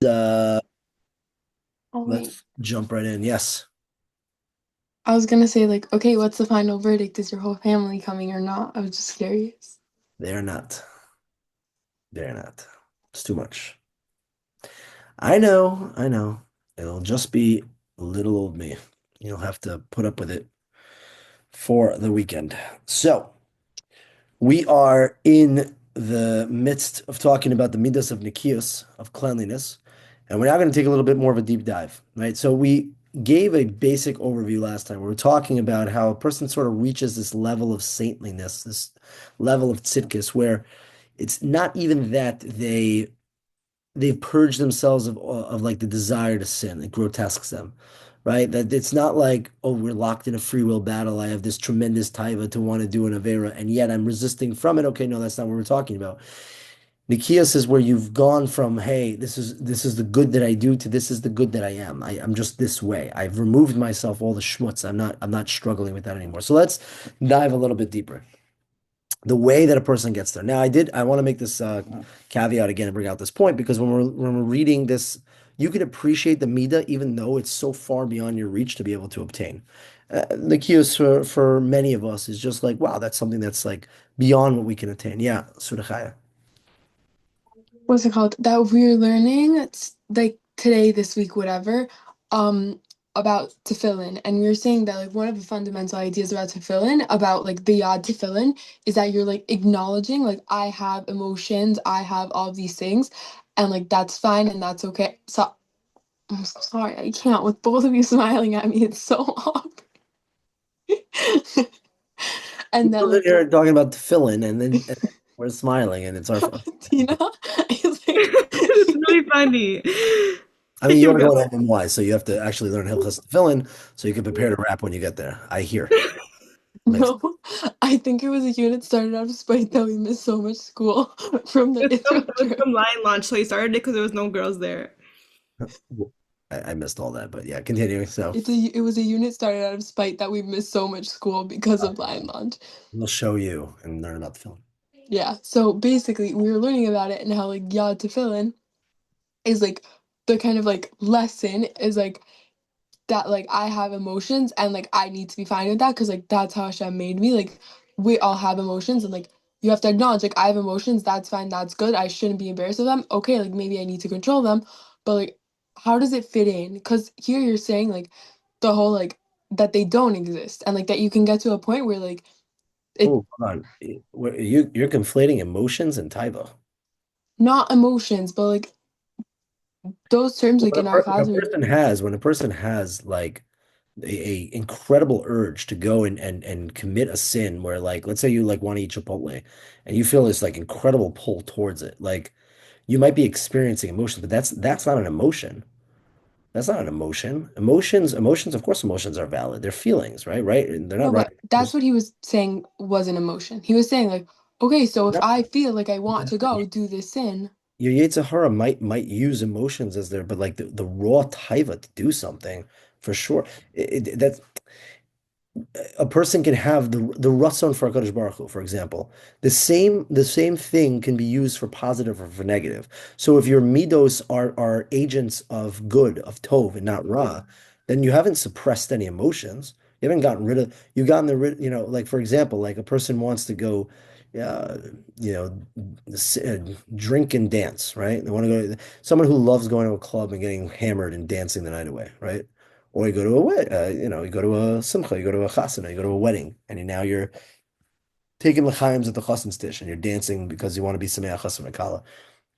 Uh, Oh wait. let's jump right in. Yes, I was gonna say like, okay, what's the final verdict? Is your whole family coming or not? I was just curious. they're not. They're not. It's too much. I know. I know. It'll just be little old me. You'll have to put up with it for the weekend. So, we are in the midst of talking about the midas of nikios, of cleanliness, and we're now going to take a little bit more of a deep dive, right? So we gave a basic overview last time. We were talking about how a person sort of reaches this level of saintliness, this level of tzidkis, where it's not even that they've purged themselves of like the desire to sin. It grotesques them, right? That it's not like, oh, we're locked in a free will battle. I have this tremendous taiva to want to do an avera, and yet I'm resisting from it. Okay, no, that's not what we're talking about. Nikias is where you've gone from, hey, this is the good that I do to this is the good that I am. I'm just this way. I've removed myself all the schmutz. I'm not struggling with that anymore. So let's dive a little bit deeper the way that a person gets there. Now, I want to make this caveat again and bring out this point because when we're reading this, you can appreciate the midah even though it's so far beyond your reach to be able to obtain. The cues for many of us is just like, wow, that's something that's like beyond what we can attain. Yeah, Surachaya. What's it called? That we're learning it's like today, this week, whatever, um, about tefillin. And we were saying that like one of the fundamental ideas about tefillin, about like the yad tefillin, is that you're like acknowledging like I have emotions, I have all these things, and like that's fine and that's okay. So I'm so sorry, I can't with both of you smiling at me. It's so awkward. And that We're sitting like here talking about the fill-in and then we're smiling and it's our fault. Tina is like It's really funny. I mean, You you're go. going to MMY, so you have to actually learn Hilchas fill-in so you can prepare to rap when you get there. I hear. Makes no, I think it was a unit started out of spite that we missed so much school from the Israel It was trip. from Lion Launch, so he started it because there was no girls there. I missed all that, but yeah, continuing. So It was a unit started out of spite that we missed so much school because uh, of Lion Launch. we'll show you and learn about the film. Yeah, so basically we were learning about it and how like Yad Tefillin is like the kind of like lesson is like that like I have emotions and like I need to be fine with that because like that's how Hashem made me. Like we all have emotions and like you have to acknowledge like I have emotions, that's fine, that's good. I shouldn't be embarrassed of them. Okay, like maybe I need to control them, but like how does it fit in? Because here you're saying like the whole like that they don't exist and like that you can get to a point where like it Oh, hold on. You're conflating emotions and taiva. not emotions, but like those terms like in our When class a are person has like a incredible urge to go and commit a sin where like let's say you like want to eat Chipotle and you feel this like incredible pull towards it. Like you might be experiencing emotions, but that's not an emotion. That's not an emotion. Emotions, of course, emotions are valid. They're feelings, right? Right? And they're not no, right. but that's what he was saying was an emotion. He was saying like, okay, so if I feel like I want to go do this sin. Your Yetzer Hara might use emotions as their, but like the raw taiva to do something for sure. That's a person can have the ratzon for HaKadosh Baruch Hu, for example. The same thing can be used for positive or for negative. So if your midos are agents of good, of tov, and not ra, then you haven't suppressed any emotions. You haven't gotten rid of. You've gotten the rid. Like for example, like a person wants to go, uh, you know, drink and dance, right? They want to go. Someone who loves going to a club and getting hammered and dancing the night away, right? Or you go to a you go to a simcha, you go to a chasana, you go to a wedding, and now you're taking l'chaims at the chassan stish and you're dancing because you want to be sameach chassan kala.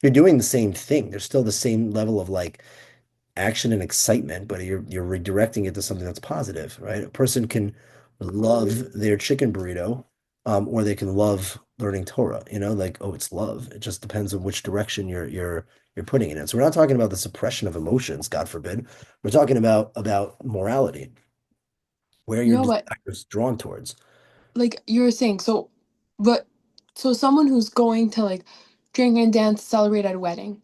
You're doing the same thing. There's still the same level of like action and excitement, but you're redirecting it to something that's positive, right? A person can love their chicken burrito, or they can love learning Torah, like, oh, it's love. It just depends on which direction you're putting it in. So we're not talking about the suppression of emotions, God forbid. We're talking about morality, where your No, but desire is drawn towards. like you were saying, so but so someone who's going to like drink and dance, celebrate at a wedding,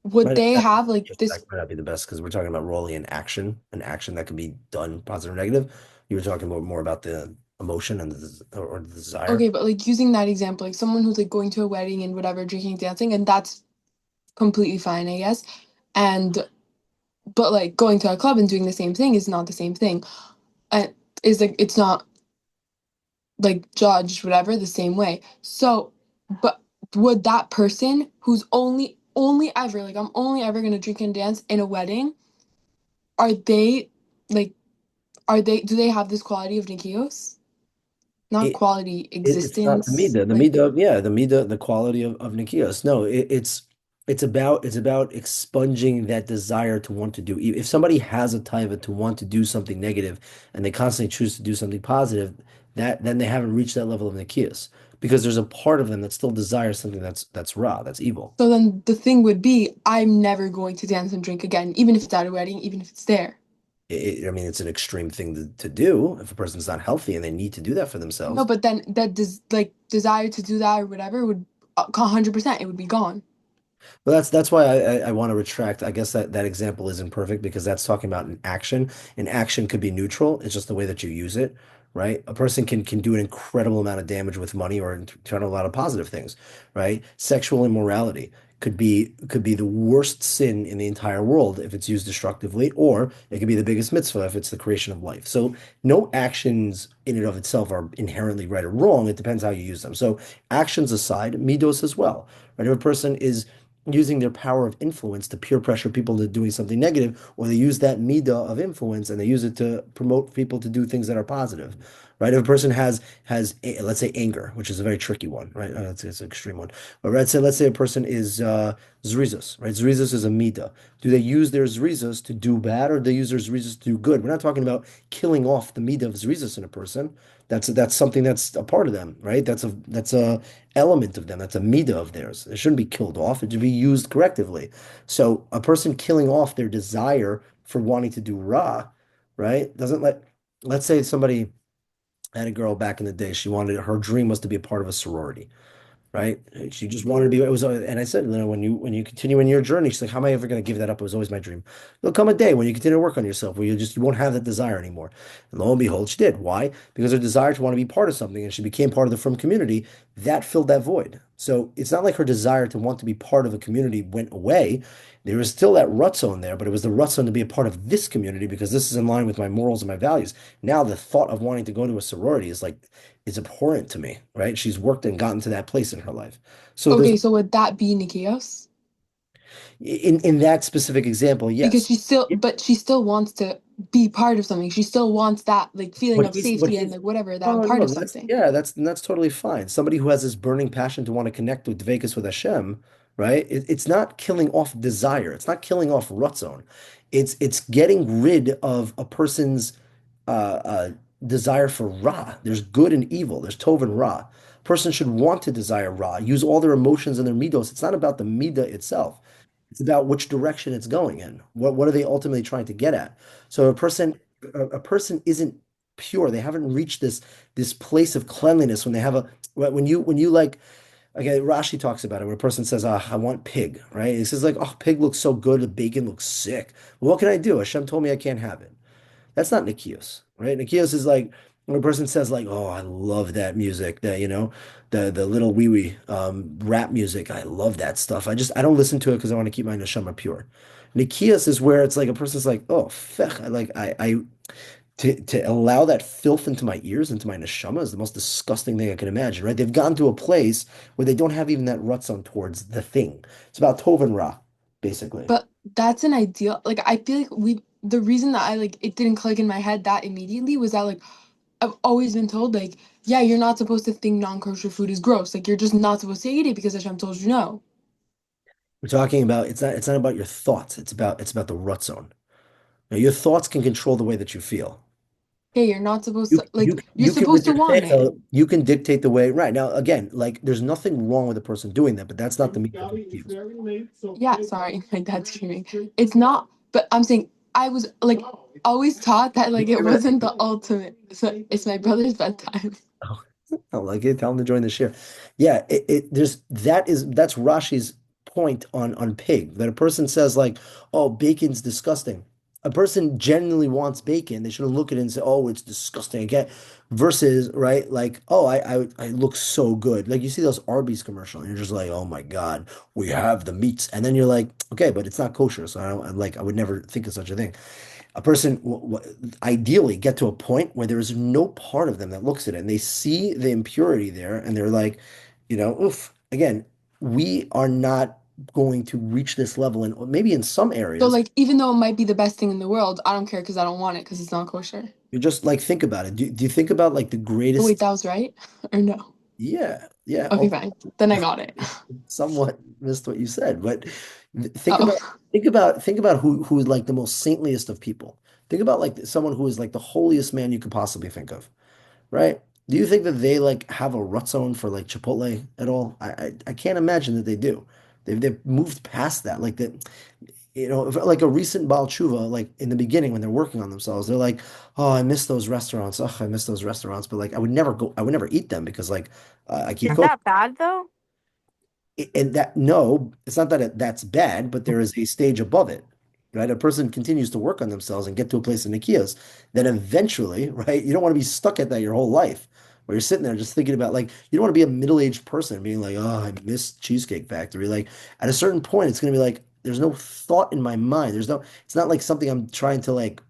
would Might they not, have like that this? might not be the best because we're talking about rolling an action that can be done positive or negative. You were talking more about the emotion and or the desire. Okay, but like using that example, like someone who's like going to a wedding and whatever, drinking, dancing, and that's completely fine, I guess. and but like going to a club and doing the same thing is not the same thing. And is like it's not like judged whatever the same way. So, but would that person who's only ever like I'm only ever gonna drink and dance in a wedding, are they like are they do they have this quality of Nikios? Not It, quality, it's not the existence. mida. The Like mida, yeah, the mida, the quality of Nikios. No, it's about expunging that desire to want to do. If somebody has a taiva to want to do something negative and they constantly choose to do something positive, that then they haven't reached that level of Nikios because there's a part of them that still desires something that's raw, that's evil. so then the thing would be I'm never going to dance and drink again, even if it's at a wedding, even if it's there. I mean, it's an extreme thing to do if a person's not healthy and they need to do that for No, themselves. but then that desire to do that or whatever would 100% it would be gone. But that's why I want to retract. I guess that example isn't perfect because that's talking about an action. An action could be neutral. It's just the way that you use it, right? A person can do an incredible amount of damage with money or turn a lot of positive things, right? Sexual immorality could be the worst sin in the entire world if it's used destructively, or it could be the biggest mitzvah if it's the creation of life. So no actions in and of itself are inherently right or wrong. It depends how you use them. So actions aside, midos as well, right? If a person is using their power of influence to peer pressure people to doing something negative, or they use that midah of influence and they use it to promote people to do things that are positive, right? If a person let's say anger, which is a very tricky one, right? It's an extreme one, but let's say a person is zrizus, right? Zrizus is a midah. Do they use their zrizus to do bad, or do they use their zrizus to do good? We're not talking about killing off the midah of zrizus in a person. That's something that's a part of them, right? That's a element of them. That's a midah of theirs. It shouldn't be killed off. It should be used correctively. So a person killing off their desire for wanting to do ra, right? Doesn't let's say somebody had a girl back in the day. She wanted her dream was to be a part of a sorority, right? She just wanted to be. It was, and I said, when you continue in your journey, she's like, how am I ever going to give that up? It was always my dream. There'll come a day when you continue to work on yourself, where you won't have that desire anymore. And lo and behold, she did. Why? Because her desire to want to be part of something, and she became part of the frum community. That filled that void. So it's not like her desire to want to be part of a community went away. There was still that rutzon there, but it was the rutzon to be a part of this community because this is in line with my morals and my values. Now the thought of wanting to go to a sorority is abhorrent to me, right? She's worked and gotten to that place in her life. So there's Okay, so would that be Nikios? in that specific example, Because yes. Yeah, she still wants to be part of something. She still wants that like feeling What of he's what safety and he's like whatever that I'm oh part no, of that's something. yeah, that's totally fine. Somebody who has this burning passion to want to connect with Dvekas with Hashem, right? It's not killing off desire. It's not killing off rutzon. It's getting rid of a person's uh desire for ra. There's good and evil. There's tov and ra. Person should want to desire ra. Use all their emotions and their midos. It's not about the midah itself. It's about which direction it's going in. What are they ultimately trying to get at? So a person isn't pure. They haven't reached this place of cleanliness when they have a when you like okay, Rashi talks about it when a person says, I want pig, right? He says like, oh, pig looks so good, the bacon looks sick. Well, what can I do? Hashem told me I can't have it. That's not Nikios, right? Nikios is like when a person says like, "Oh, I love that music, that the little wee wee rap music. I love that stuff. I don't listen to it because I want to keep my neshama pure." Nikios is where it's like a person's like, "Oh, fech, I to allow that filth into my ears, into my neshama is the most disgusting thing I can imagine, right? They've gotten to a place where they don't have even that rutzon towards the thing. It's about tov and ra, basically. But that's an ideal. Like I feel like we the reason that I like it didn't click in my head that immediately was that like I've always been told like yeah, you're not supposed to think non-kosher food is gross. Like you're just not supposed to eat it because Hashem told you no. We're talking about it's not about your thoughts. It's about the rutzon. Now, your thoughts can control the way that you feel. Hey, you're not supposed You to you like you're you can with supposed to your want it. seichel, you can dictate the way. Right now, again, like there's nothing wrong with a person doing that, but that's not the meaning of excuse. Yeah, sorry, my dad's screaming. It's not, but I'm saying I was like always taught that like it wasn't the ultimate. So it's my brother's bedtime. Oh, like it, tell him to join the share. Yeah, that's Rashi's point on pig that a person says like, oh, bacon's disgusting. a person genuinely wants bacon, they shouldn't look at it and say, "Oh, it's disgusting." Again, versus right, like, "Oh, I look so good." Like you see those Arby's commercial, and you're just like, "Oh my God, we have the meats," and then you're like, "Okay, but it's not kosher, so I don't like. I would never think of such a thing." A person ideally get to a point where there is no part of them that looks at it, and they see the impurity there, and they're like, oof. Again, we are not going to reach this level, and maybe in some So areas. like even though it might be the best thing in the world, I don't care because I don't want it because it's not kosher. You just like think about it. Do you think about like the Oh wait, greatest? that was right? Or no? Yeah, yeah. Okay, Oh, fine. Then I got it. somewhat missed what you said, but think about Oh. who's like the most saintliest of people. Think about like someone who is like the holiest man you could possibly think of, right? Do you think that they like have a rut zone for like Chipotle at all? I can't imagine that they do. They've moved past that. Like that, like a recent Baal Tshuva, like in the beginning when they're working on themselves, they're like, "Oh, I miss those restaurants. Oh, I miss those restaurants." But like, I would never eat them because like I keep Is cooking. that bad though? And that no, it's not that that's bad, but there is a stage above it, right? A person continues to work on themselves and get to a place in Nikias, then eventually, right? You don't want to be stuck at that your whole life, where you're sitting there just thinking about like you don't want to be a middle-aged person being like, oh, I miss Cheesecake Factory. Like at a certain point, it's gonna be like there's no thought in my mind. It's not like something I'm trying to like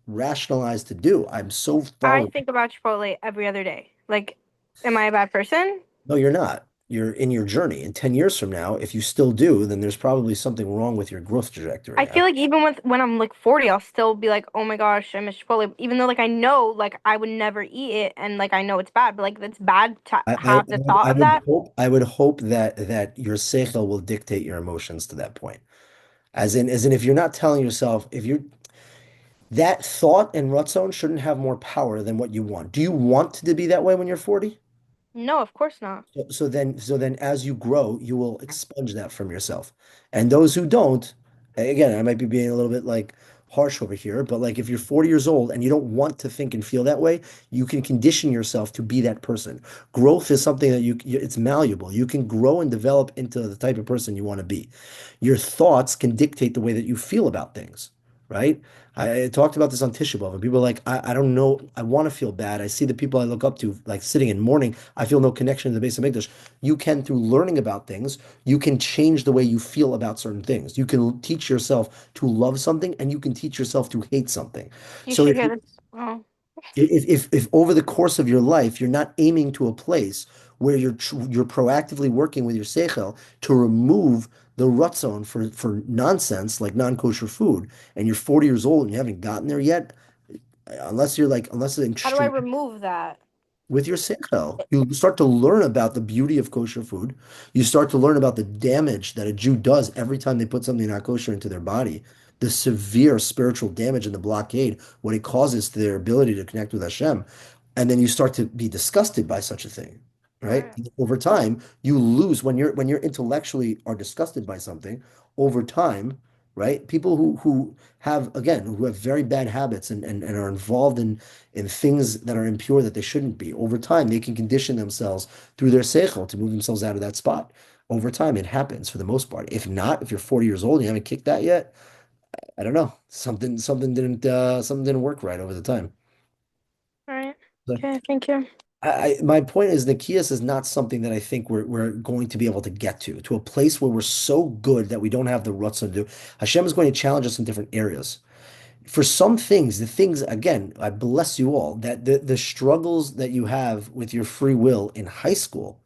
rationalize to do. I'm so I far. think about Chipotle every other day. Like, am I a bad person? No, you're not. You're in your journey. And 10 years from now, if you still do, then there's probably something wrong with your growth I trajectory. feel like even when I'm like 40, I'll still be like, oh my gosh, I miss Chipotle. Even though like I know like I would never eat it and like I know it's bad, but like it's bad to have the thought of that. I would hope that your seichel will dictate your emotions to that point. As in if you're not telling yourself, if you're that thought and rutzon shouldn't have more power than what you want. Do you want to be that way when you're 40? No, of course not. So then as you grow, you will expunge that from yourself. And those who don't, again, I might be being a little bit like harsh over here, but like if you're 40 years old and you don't want to think and feel that way, you can condition yourself to be that person. Growth is something that it's malleable. You can grow and develop into the type of person you want to be. Your thoughts can dictate the way that you feel about things, right? I talked about this on Tisha B'Av, and people are like, I don't know, I want to feel bad. I see the people I look up to like sitting in mourning. I feel no connection to the base of English. You can, through learning about things, you can change the way you feel about certain things. You can teach yourself to love something, and you can teach yourself to hate something. You So should if hear this. Oh, if over the course of your life you're not aiming to a place where you're proactively working with your seichel to remove the rut zone for nonsense like non-kosher food, and you're 40 years old and you haven't gotten there yet, unless it's how do I extreme remove that? with your seichel, you start to learn about the beauty of kosher food. You start to learn about the damage that a Jew does every time they put something not kosher into their body, the severe spiritual damage and the blockade, what it causes to their ability to connect with Hashem. And then you start to be disgusted by such a thing, right? Right. Over time, you lose when you're intellectually are disgusted by something, over time, right? People who have again who have very bad habits and are involved in things that are impure that they shouldn't be. Over time, they can condition themselves through their seichel to move themselves out of that spot. Over time, it happens for the most part. If not, if you're 40 years old and you haven't kicked that yet, I don't know. Something didn't work right over the time. All right. So Okay, thank you. my point is Nikias is not something that I think we're going to be able to get to a place where we're so good that we don't have the ruts to do. Hashem is going to challenge us in different areas. For some things, the things, again, I bless you all, that the struggles that you have with your free will in high school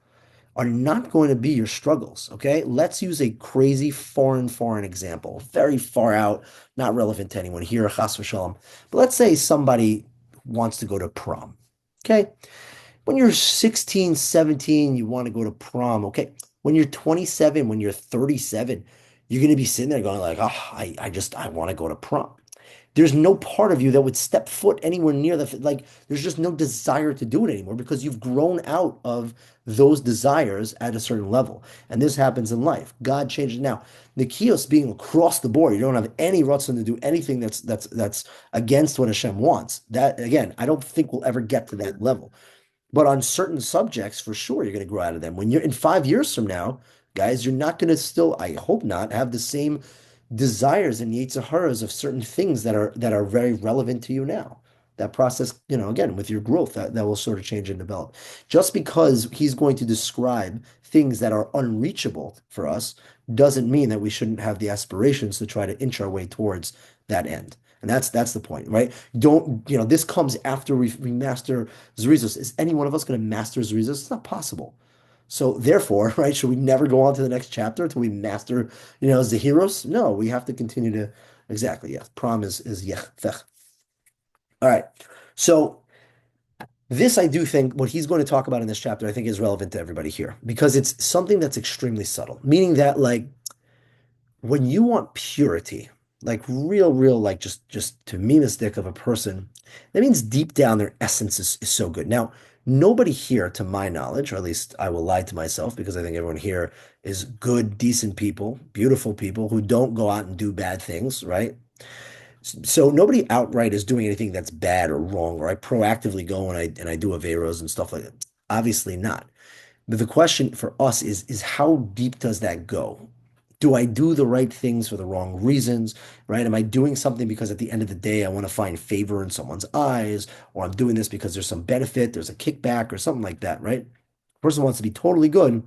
are not going to be your struggles. Okay. Let's use a crazy foreign example, very far out, not relevant to anyone here, chas v'shalom. But let's say somebody wants to go to prom. Okay. When you're 16, 17, you want to go to prom. Okay. When you're 27, when you're 37, you're going to be sitting there going like, oh, I want to go to prom. There's no part of you that would step foot anywhere near like there's just no desire to do it anymore because you've grown out of those desires at a certain level. And this happens in life. God changes now. Nikios being across the board, you don't have any rutzon to do anything that's against what Hashem wants. That again, I don't think we'll ever get to that level. But on certain subjects, for sure, you're going to grow out of them. When you're in 5 years from now, guys, you're not going to still, I hope not, have the same desires and yetzer of certain things that are very relevant to you now. That process, again, with your growth, that will sort of change and develop. Just because he's going to describe things that are unreachable for us doesn't mean that we shouldn't have the aspirations to try to inch our way towards that end. And that's the point, right? Don't, this comes after we master Zerizos. Is any one of us going to master Zerizos? It's not possible. So therefore, right, should we never go on to the next chapter until we master, Zahiros? No, we have to continue to exactly, yes. Prom is yeah. All right. So this I do think what he's going to talk about in this chapter, I think is relevant to everybody here because it's something that's extremely subtle, meaning that like when you want purity, like real, like just to mean a stick of a person, that means deep down their essence is so good. Now, nobody here, to my knowledge, or at least I will lie to myself because I think everyone here is good, decent people, beautiful people who don't go out and do bad things, right? So nobody outright is doing anything that's bad or wrong, or I proactively go and I do Averos and stuff like that. Obviously not. But the question for us is how deep does that go? Do I do the right things for the wrong reasons, right? Am I doing something because at the end of the day I want to find favor in someone's eyes, or I'm doing this because there's some benefit, there's a kickback or something like that, right? Person wants to be totally good.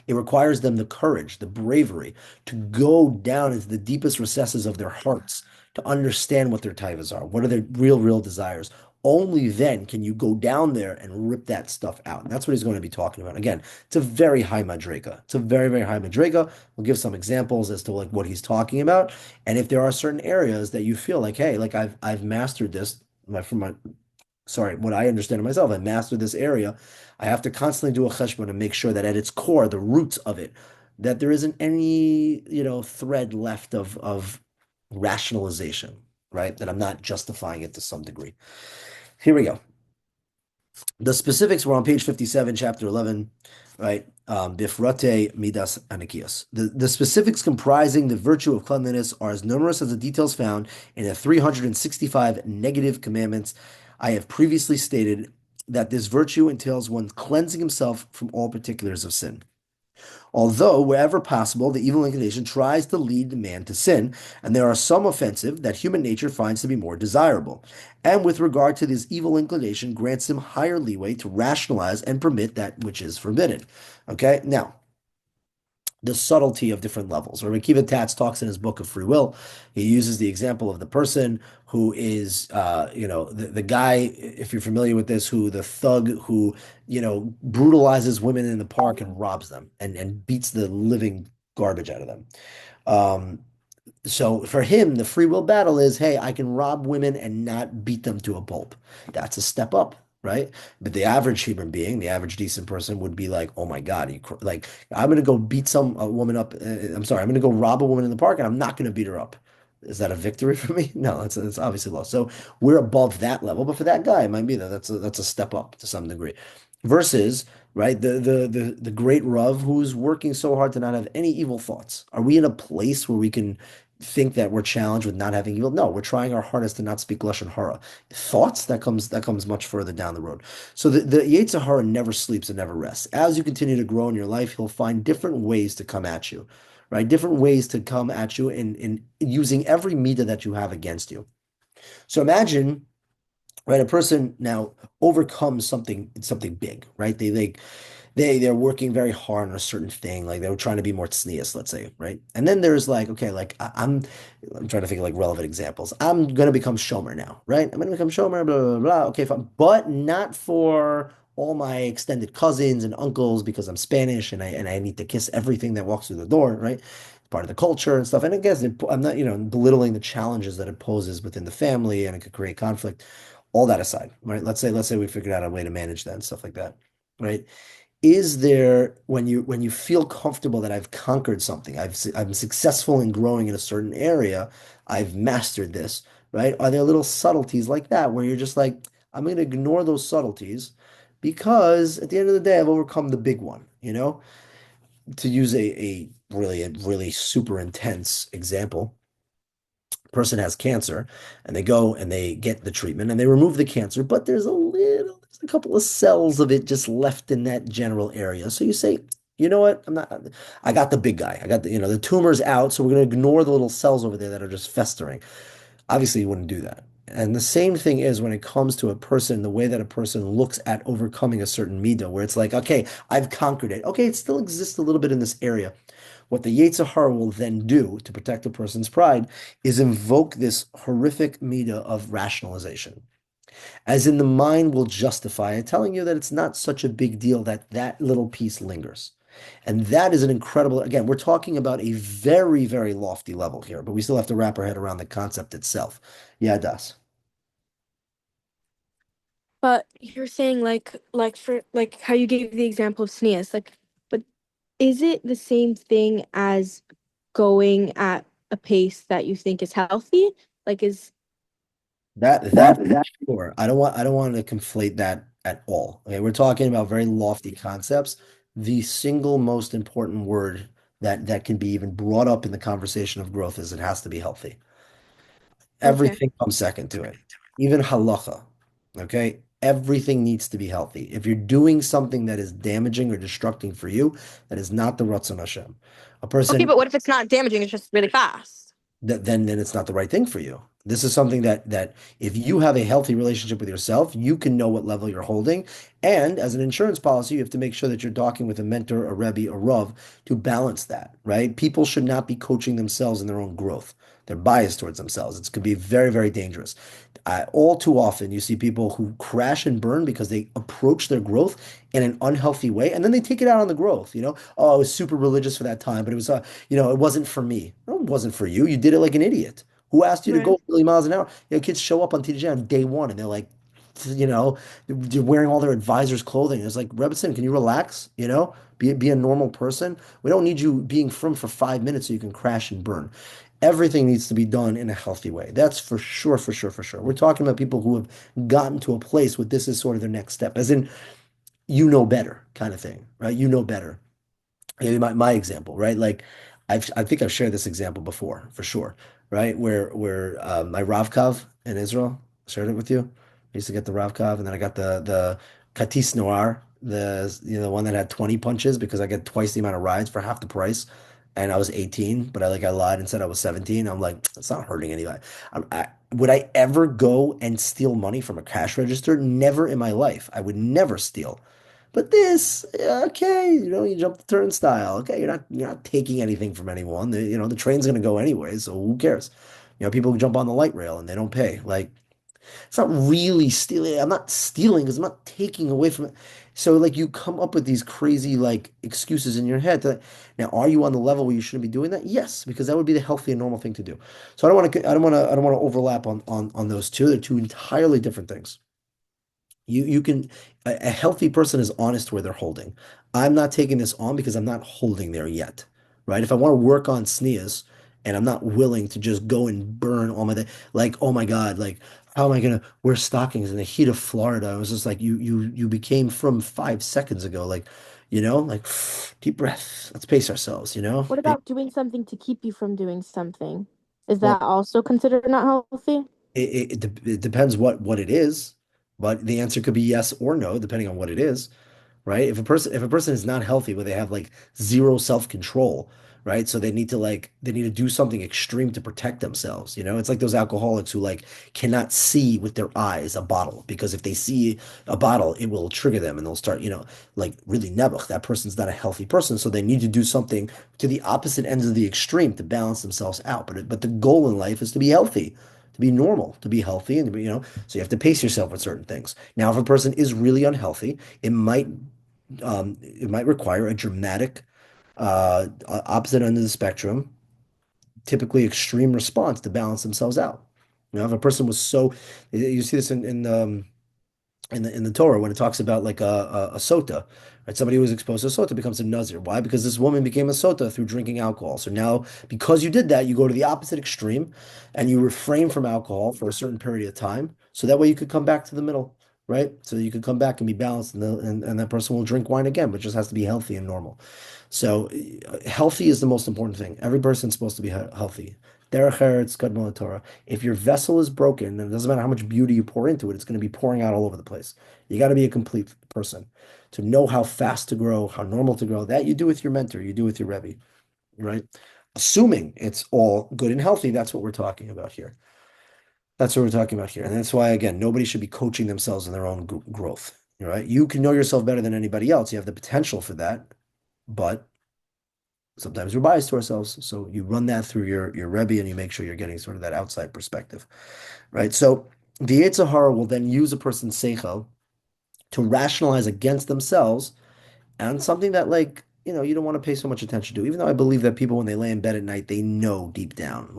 It requires them the courage, the bravery to go down into the deepest recesses of their hearts to understand what their taivas are. What are their real desires? Only then can you go down there and rip that stuff out. And that's what he's going to be talking about. Again, it's a very high madrega. It's a very, very high madrega. We'll give some examples as to like what he's talking about. And if there are certain areas that you feel like, hey, like I've mastered this from my sorry, what I understand of myself, I mastered this area. I have to constantly do a cheshbon and make sure that at its core, the roots of it, that there isn't any, thread left of rationalization, right? That I'm not justifying it to some degree. Here we go. The specifics were on page 57, chapter 11, right? Bifrate midas anikias. The specifics comprising the virtue of cleanliness are as numerous as the details found in the 365 negative commandments. I have previously stated that this virtue entails one cleansing himself from all particulars of sin. Although, wherever possible, the evil inclination tries to lead the man to sin, and there are some offensive that human nature finds to be more desirable. And with regard to this evil inclination, grants him higher leeway to rationalize and permit that which is forbidden. Okay, now the subtlety of different levels. Rabbi Kiva Tatz talks in his book of Free Will. He uses the example of the person who is, the guy, if you're familiar with this, who the thug who, brutalizes women in the park and robs them and beats the living garbage out of them. Um, so for him, the free will battle is, hey, I can rob women and not beat them to a pulp. That's a step up, right? But the average human being, the average decent person would be like, oh my God, like I'm gonna go beat a woman up. I'm sorry, I'm gonna go rob a woman in the park and I'm not gonna beat her up. Is that a victory for me? No, it's obviously lost. So we're above that level, but for that guy, it might be that that's a step up to some degree. Versus, right, the great Rav who's working so hard to not have any evil thoughts. Are we in a place where we can think that we're challenged with not having evil? No, we're trying our hardest to not speak lashon hara. Thoughts that comes much further down the road. So the yetzer hara never sleeps and never rests. As you continue to grow in your life, he'll find different ways to come at you, right? Different ways to come at you in using every meter that you have against you. So imagine, right, a person now overcomes something big, right? They're working very hard on a certain thing, like they were trying to be more tznius, let's say, right? And then there's like, okay, like I'm trying to think of like relevant examples. I'm gonna become shomer now, right? I'm gonna become shomer, blah blah blah. Okay, fine, but not for all my extended cousins and uncles because I'm Spanish and I need to kiss everything that walks through the door, right? Part of the culture and stuff. And I guess I'm not, belittling the challenges that it poses within the family and it could create conflict. All that aside, right? Let's say we figured out a way to manage that and stuff like that, right? Is there when you feel comfortable that I've conquered something, I'm successful in growing in a certain area, I've mastered this, right? Are there little subtleties like that where you're just like, I'm going to ignore those subtleties because at the end of the day, I've overcome the big one, To use a really super intense example, person has cancer and they go and they get the treatment and they remove the cancer, but there's a couple of cells of it just left in that general area. So you say, you know what? I'm not, I got the big guy. I got the tumor's out, so we're going to ignore the little cells over there that are just festering. Obviously, you wouldn't do that. And the same thing is when it comes to a person, the way that a person looks at overcoming a certain midah, where it's like, okay, I've conquered it. Okay, it still exists a little bit in this area. What the Yetzer Hara will then do to protect a person's pride is invoke this horrific midah of rationalization. As in, the mind will justify it, telling you that it's not such a big deal that that little piece lingers. And that is an incredible, again, we're talking about a very, very lofty level here, but we still have to wrap our head around the concept itself. Yeah, Das. But you're saying like for like how you gave the example of sneeze, like, but is it the same thing as going at a pace that you think is healthy? Like is That sure. I don't want to conflate that at all. Okay, we're talking about very lofty concepts. The single most important word that can be even brought up in the conversation of growth is it has to be healthy. okay. Everything comes second to it. Even halacha. Okay? Everything needs to be healthy. If you're doing something that is damaging or destructing for you, that is not the Ratzon Hashem. A Okay, person but what if it's not damaging, it's just really fast? that then it's not the right thing for you. This is something that if you have a healthy relationship with yourself, you can know what level you're holding. And as an insurance policy, you have to make sure that you're talking with a mentor, a rebbe, a rav to balance that, right? People should not be coaching themselves in their own growth. They're biased towards themselves. It could be very, very dangerous. All too often, you see people who crash and burn because they approach their growth in an unhealthy way, and then they take it out on the growth. Oh, I was super religious for that time, but it wasn't for me. No, it wasn't for you. You did it like an idiot. Who asked you to Right. go 30 miles an hour? Kids show up on TJ on day one and they're like, you know, they're wearing all their advisor's clothing. It's like, Rebbetzin, can you relax? Be a normal person. We don't need you being frum for 5 minutes so you can crash and burn. Everything needs to be done in a healthy way. That's for sure, for sure, for sure. We're talking about people who have gotten to a place where this is sort of their next step, as in, you know better kind of thing, right? You know better. Maybe my example, right? Like I think I've shared this example before, for sure, right? Where my Ravkav in Israel, shared it with you. I used to get the Ravkav, and then I got the Katis Noir, the one that had 20 punches because I get twice the amount of rides for half the price. And I was 18, but I lied and said I was 17. I'm like, it's not hurting anybody. Would I ever go and steal money from a cash register? Never in my life. I would never steal. But this, yeah, okay, you jump the turnstile. Okay, you're not taking anything from anyone. The train's gonna go anyway, so who cares? People jump on the light rail and they don't pay. Like, it's not really stealing. I'm not stealing because I'm not taking away from it. So like you come up with these crazy like excuses in your head. Now, are you on the level where you shouldn't be doing that? Yes, because that would be the healthy and normal thing to do. So I don't want to overlap on those two. They're two entirely different things. You can a healthy person is honest where they're holding. I'm not taking this on because I'm not holding there yet, right? If I want to work on sneeze and I'm not willing to just go and burn all my day, like, oh my God, like how am I gonna wear stockings in the heat of Florida? I was just like, you became from 5 seconds ago, like deep breath. Let's pace ourselves. What about doing something to keep you from doing something? Is Well, that also considered not healthy? it depends what it is, but the answer could be yes or no, depending on what it is. Right? If a person is not healthy, where they have like zero self-control, right? So they need to do something extreme to protect themselves. It's like those alcoholics who like cannot see with their eyes a bottle because if they see a bottle, it will trigger them and they'll start, like really nebuch. That person's not a healthy person, so they need to do something to the opposite ends of the extreme to balance themselves out. But the goal in life is to be healthy. To be normal, to be healthy, and so you have to pace yourself with certain things. Now, if a person is really unhealthy, it might require a dramatic, opposite end of the spectrum, typically extreme response to balance themselves out. If a person was so, you see this in the Torah when it talks about like a sota, right? Somebody who was exposed to sota becomes a nazir. Why? Because this woman became a sota through drinking alcohol. So now, because you did that, you go to the opposite extreme, and you refrain from alcohol for a certain period of time. So that way you could come back to the middle, right? So you could come back and be balanced, and that person will drink wine again, but just has to be healthy and normal. So healthy is the most important thing. Every person's supposed to be healthy. Derech eretz kadmon Torah. If your vessel is broken, and it doesn't matter how much beauty you pour into it, it's going to be pouring out all over the place. You got to be a complete person to know how fast to grow, how normal to grow. That you do with your mentor, you do with your Rebbe, right? Assuming it's all good and healthy, that's what we're talking about here. That's what we're talking about here. And that's why, again, nobody should be coaching themselves in their own growth, right? You can know yourself better than anybody else. You have the potential for that, but sometimes we're biased to ourselves. So you run that through your Rebbe and you make sure you're getting sort of that outside perspective, right? So the Yetzer Hara will then use a person's seichel to rationalize against themselves and something that you don't want to pay so much attention to, even though I believe that people when they lay in bed at night, they know deep down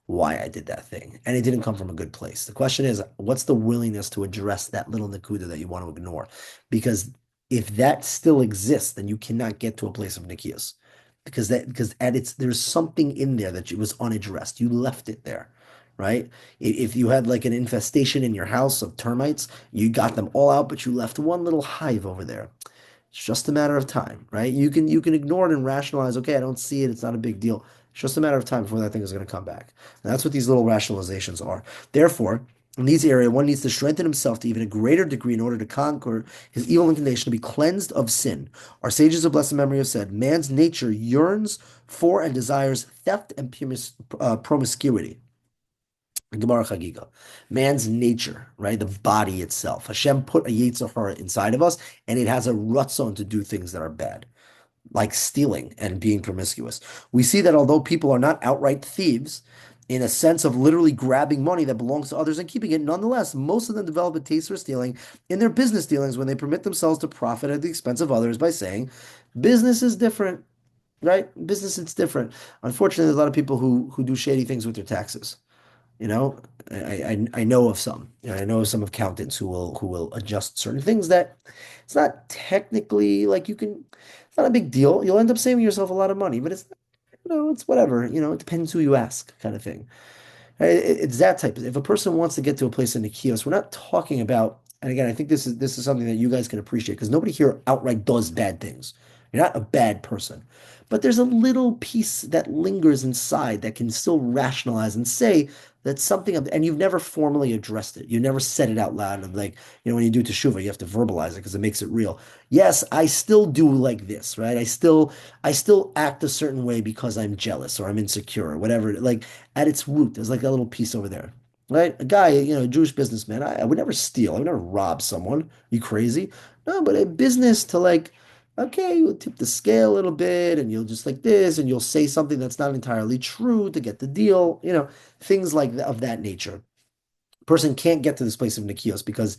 why I did that thing. And it didn't come from a good place. The question is, what's the willingness to address that little nakuda that you want to ignore? Because if that still exists, then you cannot get to a place of nikias. Because at its there's something in there that was unaddressed. You left it there. Right? If you had like an infestation in your house of termites, you got them all out, but you left one little hive over there. It's just a matter of time, right? You can ignore it and rationalize, okay, I don't see it, it's not a big deal. It's just a matter of time before that thing is going to come back. And that's what these little rationalizations are. Therefore, in these areas, one needs to strengthen himself to even a greater degree in order to conquer his evil inclination to be cleansed of sin. Our sages of blessed memory have said, man's nature yearns for and desires theft and promiscuity. Gemara Chagiga. Man's nature, right? The body itself. Hashem put a Yetzer Hara inside of us, and it has a rutzon to do things that are bad, like stealing and being promiscuous. We see that although people are not outright thieves, in a sense of literally grabbing money that belongs to others and keeping it, nonetheless, most of them develop a taste for stealing in their business dealings when they permit themselves to profit at the expense of others by saying, business is different, right? Business is different. Unfortunately, there's a lot of people who do shady things with their taxes. You know, I know of some. I know of some accountants who will adjust certain things that it's not technically like you can. It's not a big deal. You'll end up saving yourself a lot of money, but it's whatever. It depends who you ask, kind of thing. It's that type of. If a person wants to get to a place in the kiosk, we're not talking about. And again, I think this is something that you guys can appreciate because nobody here outright does bad things. You're not a bad person, but there's a little piece that lingers inside that can still rationalize and say that something, and you've never formally addressed it. You never said it out loud. And when you do teshuva, you have to verbalize it because it makes it real. Yes, I still do like this, right? I still act a certain way because I'm jealous or I'm insecure or whatever. Like at its root, there's like a little piece over there, right? A guy, a Jewish businessman. I would never steal. I would never rob someone. You crazy? No, but a business to okay, you'll tip the scale a little bit and you'll just like this and you'll say something that's not entirely true to get the deal, things of that nature. Person can't get to this place of Nikios because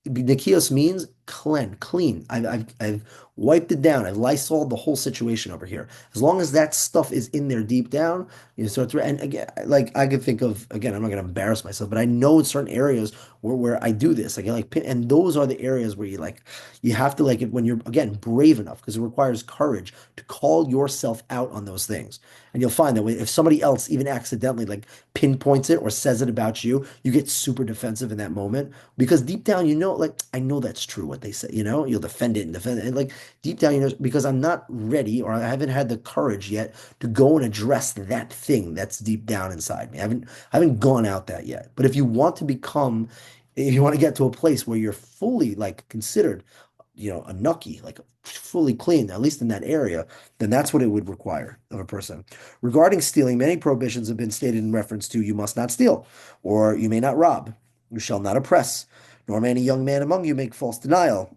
Nikios means clean. I've wiped it down. I've lysoled the whole situation over here. As long as that stuff is in there deep down, start to, and again, like I could think of, again, I'm not going to embarrass myself, but I know certain areas where I do this. And those are the areas where you have to like it when you're, again, brave enough because it requires courage to call yourself out on those things. And you'll find that if somebody else even accidentally pinpoints it or says it about you, you get super defensive in that moment because deep down, I know that's true what they say, you'll defend it and defend it. And deep down, because I'm not ready or I haven't had the courage yet to go and address that thing that's deep down inside me. I haven't gone out that yet. But if you want to get to a place where you're fully considered, a nucky, fully clean, at least in that area, then that's what it would require of a person. Regarding stealing, many prohibitions have been stated in reference to you must not steal, or you may not rob, you shall not oppress, nor may any young man among you make false denial,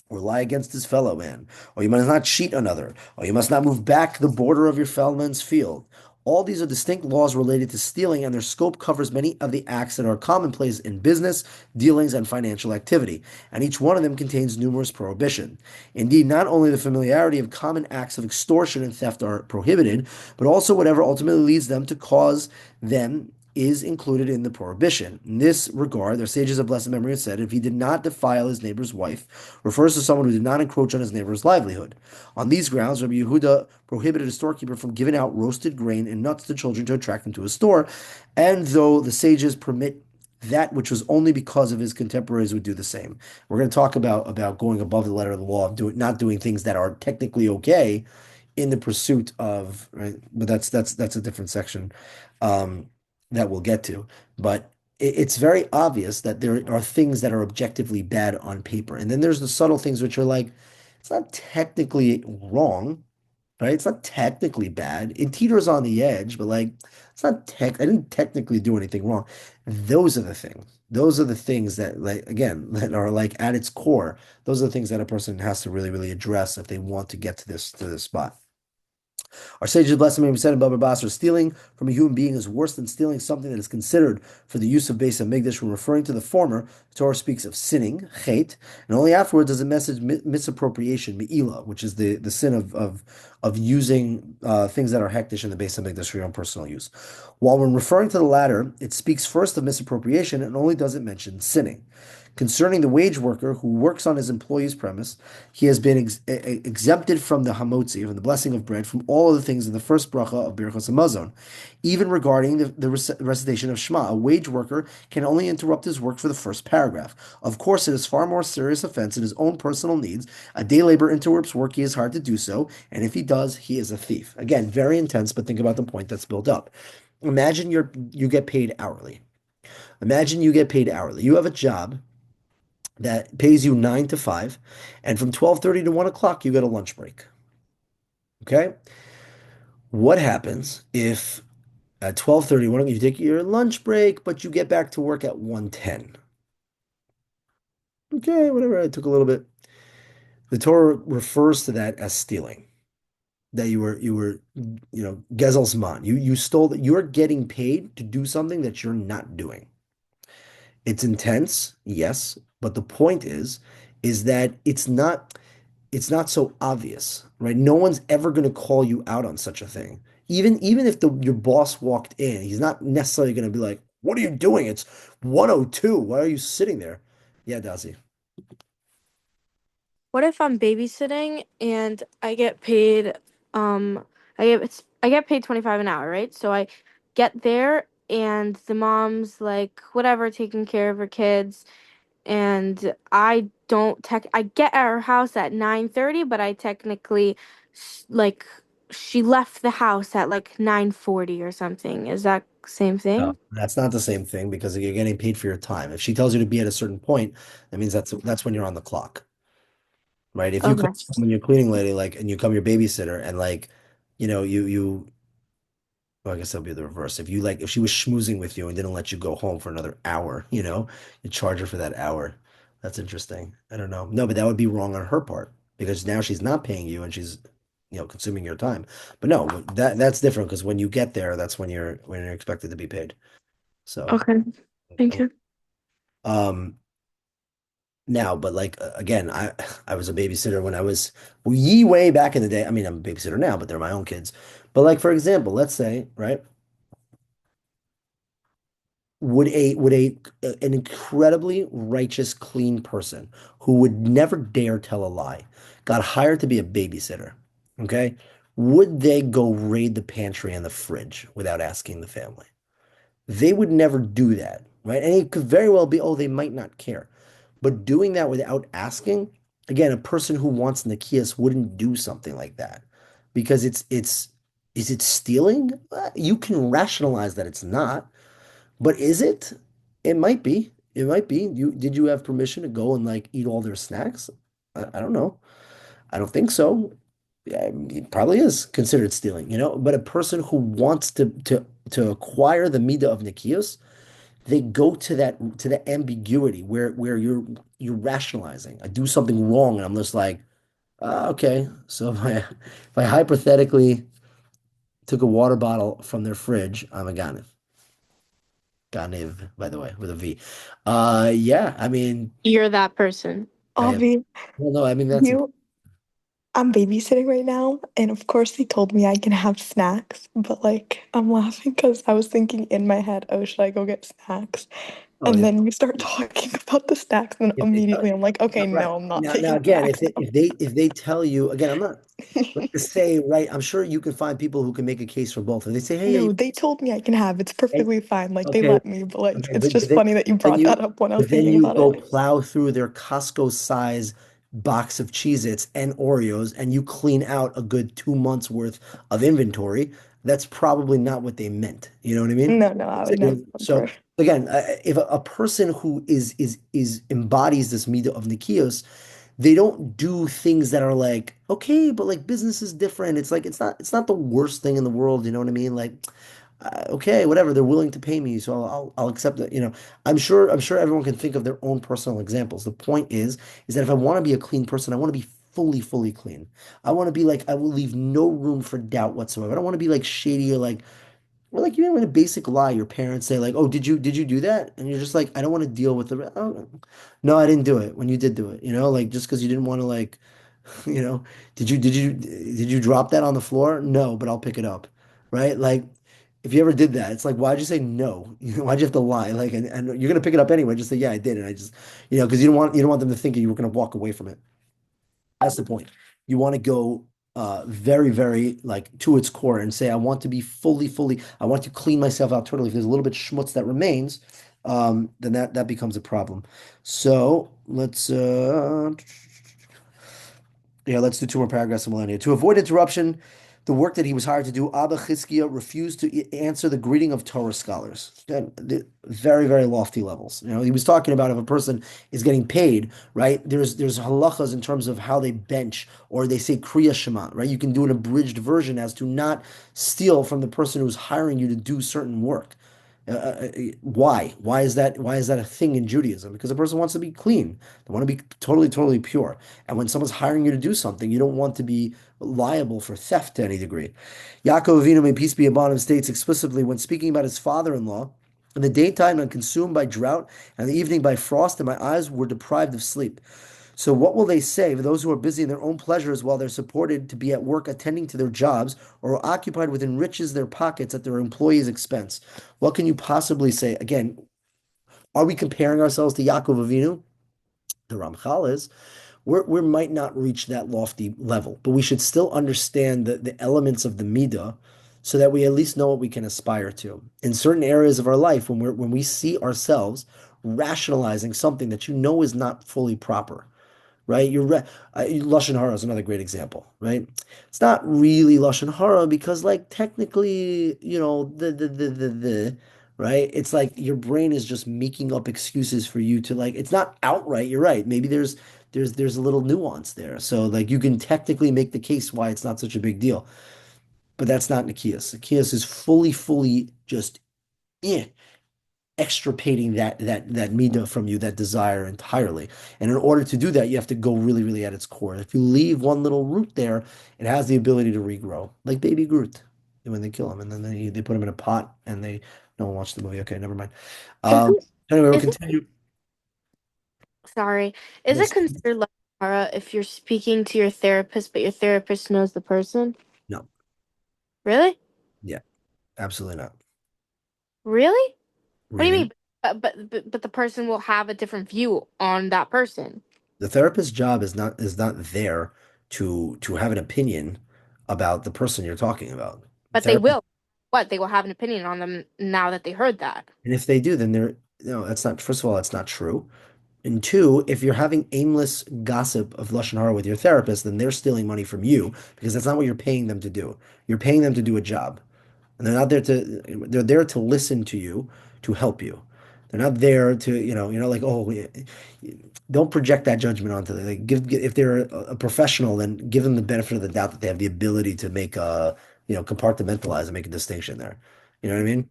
or lie against his fellow man, or you must not cheat another, or you must not move back the border of your fellow man's field. All these are distinct laws related to stealing, and their scope covers many of the acts that are commonplace in business, dealings, and financial activity, and each one of them contains numerous prohibitions. Indeed, not only the familiarity of common acts of extortion and theft are prohibited, but also whatever ultimately leads them to cause them is included in the prohibition. In this regard, their sages of blessed memory have said, if he did not defile his neighbor's wife, refers to someone who did not encroach on his neighbor's livelihood. On these grounds, Rabbi Yehuda prohibited a storekeeper from giving out roasted grain and nuts to children to attract them to his store, and though the sages permit that which was only because of his contemporaries would do the same. We're going to talk about going above the letter of the law of not doing things that are technically okay, in the pursuit of, right? But that's a different section um, that we'll get to. But it's very obvious that there are things that are objectively bad on paper, and then there's the subtle things which are like it's not technically wrong, right? It's not technically bad. It teeters on the edge, but like it's not tech. I didn't technically do anything wrong. Those are the things. Those are the things that, like, again, that are like at its core. Those are the things that a person has to really, really address if they want to get to this spot. Our sages, blessed may be said in Baba Basra, stealing from a human being is worse than stealing something that is considered for the use of Beis Hamikdash. When referring to the former, the Torah speaks of sinning, chet, and only afterwards does it message misappropriation, me'ilah, which is the sin of using things that are hektish in the Beis Hamikdash for your own personal use. While when referring to the latter, it speaks first of misappropriation and only doesn't mention sinning. Concerning the wage worker who works on his employee's premise, he has been exempted from the hamotzi, from the blessing of bread, from all of the things in the first bracha of Birchos Hamazon. Even regarding the recitation of Shema, a wage worker can only interrupt his work for the first paragraph. Of course, it is far more serious offense in his own personal needs. A day labor interrupts work, he is hard to do so, and if he does, he is a thief. Again, very intense, but think about the point that's built up. Imagine you get paid hourly. Imagine you get paid hourly. You have a job that pays you 9 to 5, and from 12:30 to 1 o'clock, you get a lunch break. Okay? What happens if at 12:30, you take your lunch break, but you get back to work at 1:10? Okay, whatever. I took a little bit. The Torah refers to that as stealing. That Gezel's You stole that you're getting paid to do something that you're not doing. It's intense, yes, but the point is that it's not so obvious, right? No one's ever going to call you out on such a thing. Even if your boss walked in, he's not necessarily going to be like, "What are you doing? It's 1:02. Why are you sitting there?" Yeah, Dazzy. What if I'm babysitting and I get paid um I get paid 25 an hour, right? So I get there and the mom's like whatever taking care of her kids and I get at her house at 9:30, but I technically like she left the house at like 9:40 or something. Is that same No, thing? that's not the same thing because you're getting paid for your time. If she tells you to be at a certain point, that means that's when you're on the clock, right? If you come Okay. home and you're cleaning lady, like, and you come your babysitter, and like, you well, I guess that'll be the reverse. If she was schmoozing with you and didn't let you go home for another hour, you charge her for that hour. That's interesting. I don't know. No, but that would be wrong on her part because now she's not paying you and she's, consuming your time. But no, that's different because when you get there, that's when you're expected to be paid. So, Okay. Thank you. um, now, but like again, I was a babysitter when I was ye way back in the day. I mean, I'm a babysitter now, but they're my own kids. But like for example, let's say, right? Would an incredibly righteous, clean person who would never dare tell a lie, got hired to be a babysitter, okay? Would they go raid the pantry and the fridge without asking the family? They would never do that, right? And it could very well be, oh, they might not care. But doing that without asking, again, a person who wants Nikias wouldn't do something like that because is it stealing? You can rationalize that it's not. But is it? It might be. It might be. Did you have permission to go and like eat all their snacks? I don't know. I don't think so. Yeah, it probably is considered stealing, But a person who wants to acquire the midah of nikios, they go to the ambiguity where you're rationalizing. I do something wrong, and I'm just like, okay. So if I hypothetically took a water bottle from their fridge, I'm a ganif. Ganiv, by the way, with a V. Yeah, I mean, You're that person. I am. Avi, Well, no, I mean that's you, I'm babysitting right now, and of course they told me I can have snacks, but like I'm laughing because I was thinking in my head, oh, should I go get snacks? oh, And then you start talking about the snacks, and if they tell immediately I'm like, okay, no, right no, I'm not now taking again, snacks if they tell you again, I'm not now. let's just say right. I'm sure you can find people who can make a case for both. If they say, hey, yeah, No, they told me I can have. It's perfectly fine. Like they okay, let me, but like okay, it's but just funny that you then brought you that up when I was but then thinking you about go it. plow through their Costco size box of Cheez-Its and Oreos and you clean out a good 2 months worth of inventory, that's probably not what they meant. You know what I mean? No, no, I So, would never so compare. again, if a person who is embodies this midah of Nikios, they don't do things that are like, okay, but like business is different. It's like it's not the worst thing in the world, you know what I mean? Like, okay, whatever, they're willing to pay me, so I'll accept it. I'm sure everyone can think of their own personal examples. The point is that if I want to be a clean person, I want to be fully clean. I want to be like I will leave no room for doubt whatsoever. I don't want to be like shady or like or like even in a basic lie, your parents say like, "Oh, did you do that?" And you're just like, "I don't want to deal with the oh, no, I didn't do it." When you did do it, like just because you didn't want to like, you know, did you drop that on the floor? No, but I'll pick it up, right? Like if you ever did that, it's like, why'd you say no? Why'd you have to lie? Like, and you're gonna pick it up anyway. Just say, yeah, I did, and I just, because you don't want them to think you were gonna walk away from it. That's the point. You want to go very, very like to its core and say, I want to be fully, I want to clean myself out totally. If there's a little bit of schmutz that remains, then that becomes a problem. So let's do two more paragraphs of Millennia. To avoid interruption, the work that he was hired to do, Abba Chizkiah refused to answer the greeting of Torah scholars. Again, very, very lofty levels. He was talking about if a person is getting paid, right? There's halachas in terms of how they bench or they say Kriya Shema, right? You can do an abridged version as to not steal from the person who's hiring you to do certain work. Why? Why is that? Why is that a thing in Judaism? Because a person wants to be clean. They want to be totally pure. And when someone's hiring you to do something, you don't want to be liable for theft to any degree. Yaakov Avinu, may peace be upon him, states explicitly when speaking about his father-in-law, in the daytime I'm consumed by drought, and in the evening by frost, and my eyes were deprived of sleep. So what will they say for those who are busy in their own pleasures while they're supported to be at work attending to their jobs or occupied with enriches their pockets at their employees' expense? What can you possibly say? Again, are we comparing ourselves to Yaakov Avinu? The Ramchal is. We might not reach that lofty level, but we should still understand the elements of the midah so that we at least know what we can aspire to. In certain areas of our life, when we see ourselves rationalizing something that is not fully proper, right? Lashon hara is another great example, right? It's not really lashon hara because, like, technically, right? It's like your brain is just making up excuses for you to like. It's not outright. You're right. Maybe there's a little nuance there. So like you can technically make the case why it's not such a big deal, but that's not Nikias. Nikias is fully just eh, extirpating that midah from you, that desire entirely. And in order to do that, you have to go really at its core. If you leave one little root there, it has the ability to regrow, like baby Groot when they kill him, and then they put him in a pot, and they no one watched the movie. Okay, never mind. Um, Isn't anyway, we'll isn't continue. sorry. Is it Yes. considered like Mara if you're speaking to your therapist, but your therapist knows the person? No. Really? Yeah. Absolutely not. Really? What do you Really. mean? But the person will have a different view on that person. The therapist's job is not there to have an opinion about the person you're talking about. But they Therapist, will. What? They will have an opinion on them now that they heard that. and if they do, then they're no, that's not, first of all, that's not true. And two, if you're having aimless gossip of Lashon Hara with your therapist, then they're stealing money from you because that's not what you're paying them to do. You're paying them to do a job. And they're there to listen to you, to help you. They're not there to, like, oh, don't project that judgment onto them. Like, if they're a professional, then give them the benefit of the doubt that they have the ability to make compartmentalize and make a distinction there. You know what I mean?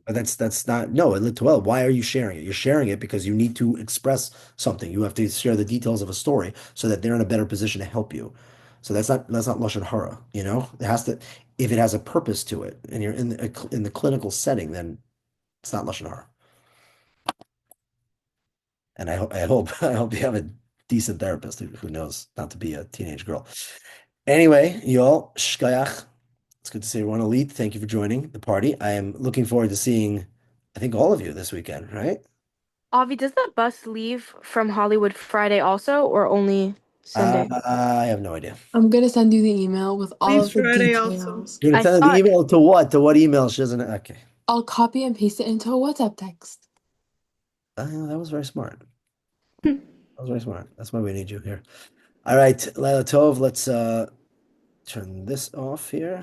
But that's not no, well, why are you sharing it? You're sharing it because you need to express something. You have to share the details of a story so that they're in a better position to help you. So that's not lashon hara, It has to if it has a purpose to it and you're in the clinical setting, then it's not lashon hara. And I hope I hope you have a decent therapist who knows not to be a teenage girl. Anyway, y'all, shkayach. It's good to see everyone. Elite, thank you for joining the party. I am looking forward to seeing, I think, all of you this weekend, right? Avi, does the bus leave from Hollywood Friday also, or only Sunday? I have no idea. I'm gonna send you the email with all Leaves of the Friday also. details. You're gonna I send the saw it. email to what? To what email? She doesn't. Okay. I'll copy and paste it into a WhatsApp text. That was very smart. That was very smart. That's why we need you here. All right, Leila Tov, let's turn this off here.